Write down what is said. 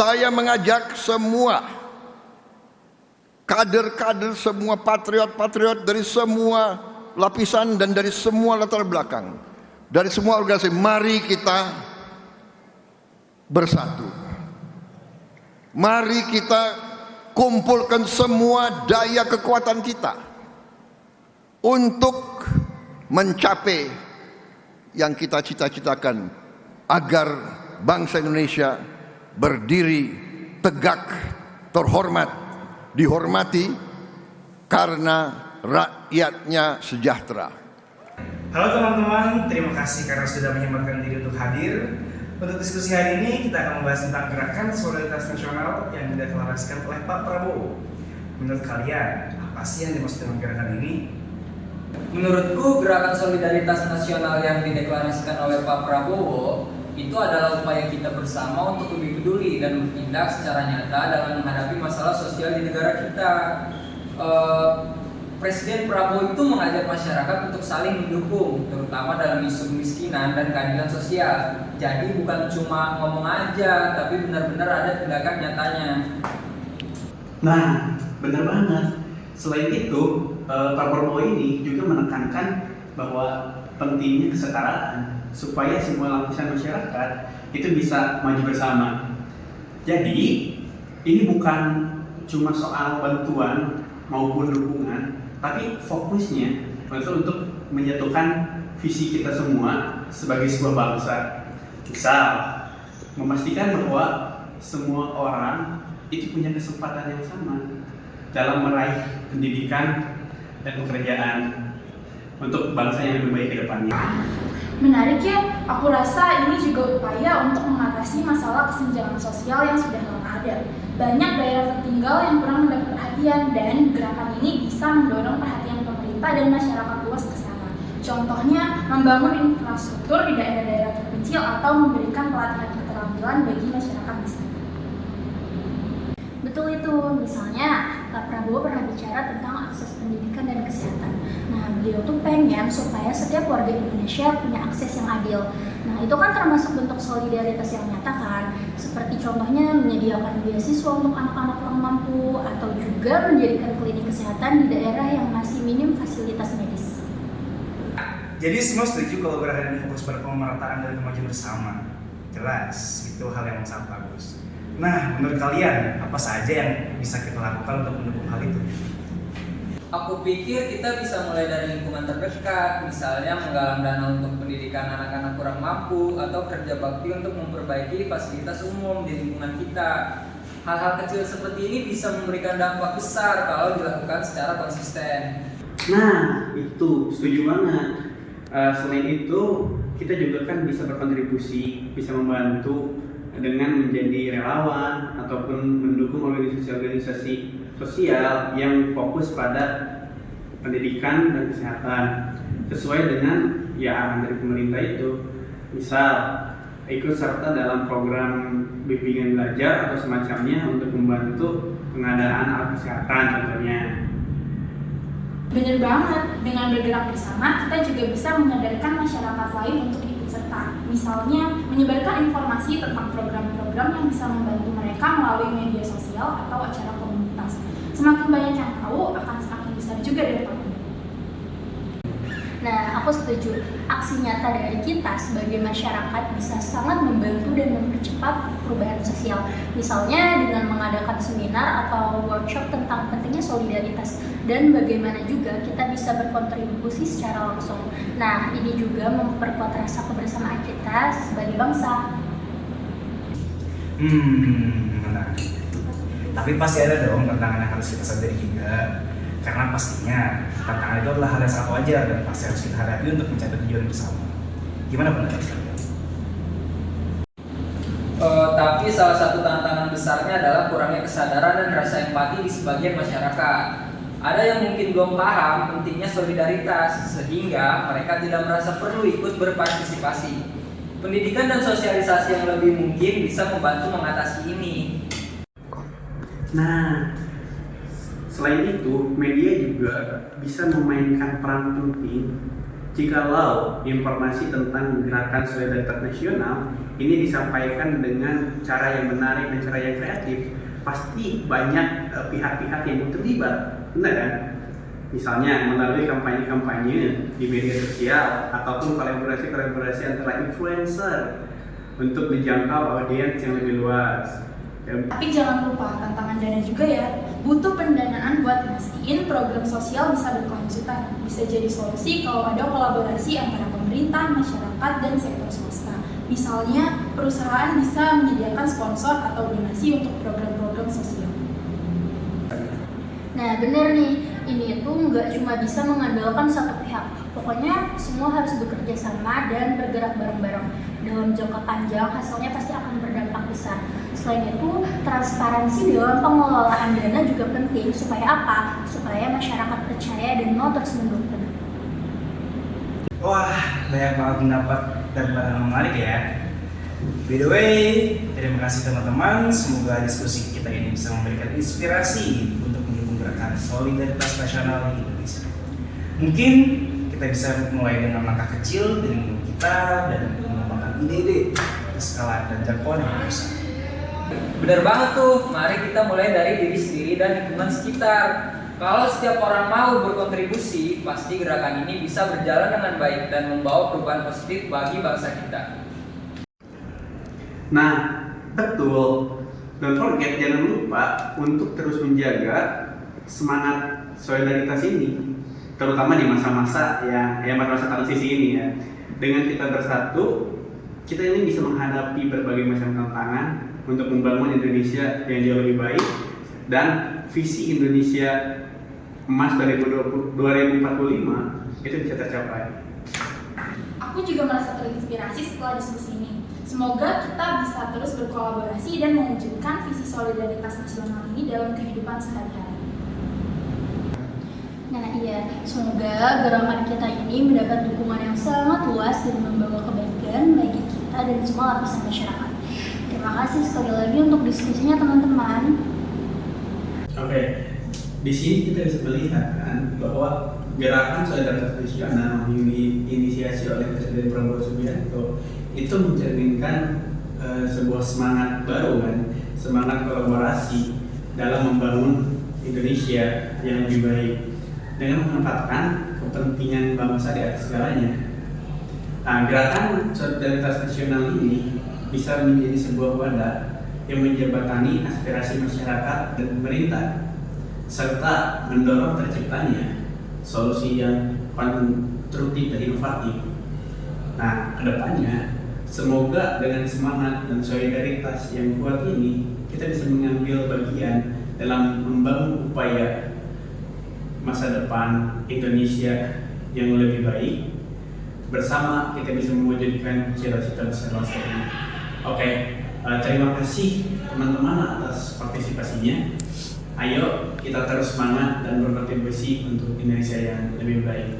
saya mengajak semua kader-kader, semua patriot-patriot dari semua lapisan dan dari semua latar belakang, dari semua organisasi, mari kita bersatu. Mari kita kumpulkan semua daya kekuatan kita untuk mencapai yang kita cita-citakan, agar bangsa Indonesia berdiri tegak, terhormat, dihormati karena rakyatnya sejahtera. Halo teman-teman, terima kasih karena sudah menyempatkan diri untuk hadir. Untuk diskusi hari ini kita akan membahas tentang gerakan solidaritas nasional yang dideklarasikan oleh Pak Prabowo. Menurut kalian, apa sih yang dimaksud dengan gerakan ini? Menurutku, gerakan solidaritas nasional yang dideklarasikan oleh Pak Prabowo itu adalah upaya kita bersama untuk lebih peduli dan bertindak secara nyata dalam menghadapi masalah sosial di negara kita. Presiden Prabowo itu mengajak masyarakat untuk saling mendukung, terutama dalam isu kemiskinan dan keadilan sosial. Jadi bukan cuma ngomong aja, tapi benar-benar ada tindakan nyatanya. Nah, benar banget. Selain itu, Pak Prabowo ini juga menekankan bahwa pentingnya kesetaraan supaya semua lapisan masyarakat itu bisa maju bersama. Jadi, ini bukan cuma soal bantuan maupun dukungan, tapi fokusnya untuk menyatukan visi kita semua sebagai sebuah bangsa. Misal, memastikan bahwa semua orang itu punya kesempatan yang sama dalam meraih pendidikan dan pekerjaan untuk bangsa yang lebih baik ke depannya. Menarik ya, aku rasa ini juga upaya untuk mengatasi masalah kesenjangan sosial yang sudah lama ada. Banyak daerah tertinggal yang kurang mendapat perhatian, dan gerakan ini bisa mendorong perhatian pemerintah dan masyarakat luas ke sana. Contohnya, membangun infrastruktur di daerah-daerah terpencil atau memberikan pelatihan keterampilan bagi masyarakat di sana. Betul itu, misalnya Pak Prabowo pernah bicara tentang akses pendidikan dan kesehatan. Nah, beliau tuh pengen supaya setiap warga Indonesia punya akses yang adil. Nah, itu kan termasuk bentuk solidaritas yang nyata kan, seperti contohnya menyediakan beasiswa untuk anak-anak kurang mampu, atau juga menjadikan klinik kesehatan di daerah yang masih minim fasilitas medis. Jadi semua setuju kalau gerakan ini fokus pada pemerataan dan kemajuan bersama. Jelas, itu hal yang sangat bagus. Nah, menurut kalian, apa saja yang bisa kita lakukan untuk mendukung hal itu? Aku pikir kita bisa mulai dari lingkungan terdekat, misalnya menggalang dana untuk pendidikan anak-anak kurang mampu, atau kerja bakti untuk memperbaiki fasilitas umum di lingkungan kita. Hal-hal kecil seperti ini bisa memberikan dampak besar kalau dilakukan secara konsisten. Nah, itu setuju banget. Selain itu, kita juga kan bisa berkontribusi, bisa membantu dengan menjadi relawan ataupun mendukung organisasi-organisasi sosial yang fokus pada pendidikan dan kesehatan sesuai dengan arahan dari pemerintah itu. Misal, ikut serta dalam program bimbingan belajar atau semacamnya untuk membantu pengadaan alat kesehatan contohnya. Bener banget, dengan bergerak bersama kita juga bisa menyadarkan masyarakat lain untuk ikut serta. Misalnya, menyebarkan informasi tentang program-program yang bisa membantu mereka melalui media sosial atau acara komunitas. Semakin banyak yang tahu, akan semakin besar juga dampaknya. Nah, aku setuju. Aksi nyata dari kita sebagai masyarakat bisa sangat membantu dan mempercepat perubahan sosial. Misalnya dengan mengadakan seminar atau workshop tentang pentingnya solidaritas, dan bagaimana juga kita bisa berkontribusi secara langsung. Nah, ini juga memperkuat rasa kebersamaan kita sebagai bangsa. Menarik. Tapi pasti ada dong tantangan yang harus kita sadari juga. Karena pastinya tantangan itu adalah hal yang sangat wajar dan pasti harus kita hadapi untuk mencapai tujuan bersama. Gimana pendapat kalian? Tapi salah satu tantangan besarnya adalah kurangnya kesadaran dan rasa empati di sebagian masyarakat. Ada yang mungkin belum paham pentingnya solidaritas, sehingga mereka tidak merasa perlu ikut berpartisipasi. Pendidikan dan sosialisasi yang lebih mungkin bisa membantu mengatasi ini. Nah, selain itu, media juga bisa memainkan peran penting jikalau informasi tentang gerakan solidaritas nasional ini disampaikan dengan cara yang menarik dan cara yang kreatif, pasti banyak pihak-pihak yang terlibat, benar kan? Misalnya melalui kampanye-kampanye di media sosial ataupun kolaborasi-kolaborasi antara influencer untuk menjangkau audiens yang lebih luas. Tapi jangan lupa tantangan dana juga ya. Butuh pendanaan buat mastiin program sosial bisa berkelanjutan. Bisa jadi solusi kalau ada kolaborasi antara pemerintah, masyarakat, dan sektor swasta. Misalnya, perusahaan bisa menyediakan sponsor atau donasi untuk program-program sosial. Nah bener nih, ini tuh nggak cuma bisa mengandalkan satu pihak. Pokoknya semua harus bekerja sama dan bergerak bareng-bareng. Dalam jangka panjang hasilnya pasti akan berdampak besar. Selain itu, transparansi dalam pengelolaan dana juga penting. Supaya apa? Supaya masyarakat percaya dan mau terus mendukung. Wah, banyak banget pendapat dan pandangan menarik ya. By the way, terima kasih teman-teman. Semoga diskusi kita ini bisa memberikan inspirasi untuk mendukung gerakan solidaritas nasional di Indonesia. Mungkin kita bisa mulai dengan langkah kecil dari diri kita dan mengembangkan ide-ide ke skala dan jangkauan yang besar. Bener banget tuh, mari kita mulai dari diri sendiri dan lingkungan sekitar. Kalau setiap orang mau berkontribusi, pasti gerakan ini bisa berjalan dengan baik dan membawa perubahan positif bagi bangsa kita. Nah, betul. Don't forget, jangan lupa untuk terus menjaga semangat solidaritas ini, terutama di masa-masa masa transisi ini ya. Dengan kita bersatu, kita ini bisa menghadapi berbagai macam tantangan untuk membangun Indonesia yang jauh lebih baik dan visi Indonesia Emas 2045 itu bisa tercapai. Aku juga merasa terinspirasi setelah diskusi ini. Semoga kita bisa terus berkolaborasi dan mewujudkan visi solidaritas nasional ini dalam kehidupan sehari-hari. Nah iya, semoga gerakan kita ini mendapat dukungan yang sangat luas dan membawa kebaikan bagi kita dan semua lapisan masyarakat. Terima kasih sekali lagi untuk diskusinya teman-teman. Oke, di sini kita bisa melihat kan bahwa gerakan solidaritas nasional yang diinisiasi oleh Presiden Prabowo Subianto itu mencerminkan sebuah semangat baru kan, semangat kolaborasi dalam membangun Indonesia yang lebih baik dengan menempatkan kepentingan bangsa di atas segalanya. Nah, gerakan solidaritas nasional ini bisa menjadi sebuah wadah yang menjembatani aspirasi masyarakat dan pemerintah serta mendorong terciptanya solusi yang konstruktif dan inovatif. Nah, kedepannya semoga dengan semangat dan solidaritas yang kuat ini kita bisa mengambil bagian dalam membangun upaya masa depan Indonesia yang lebih baik. Bersama kita bisa mewujudkan cita-cita besar bangsa ini. Oke, terima kasih teman-teman atas partisipasinya. Ayo kita terus semangat dan berkontribusi untuk Indonesia yang lebih baik.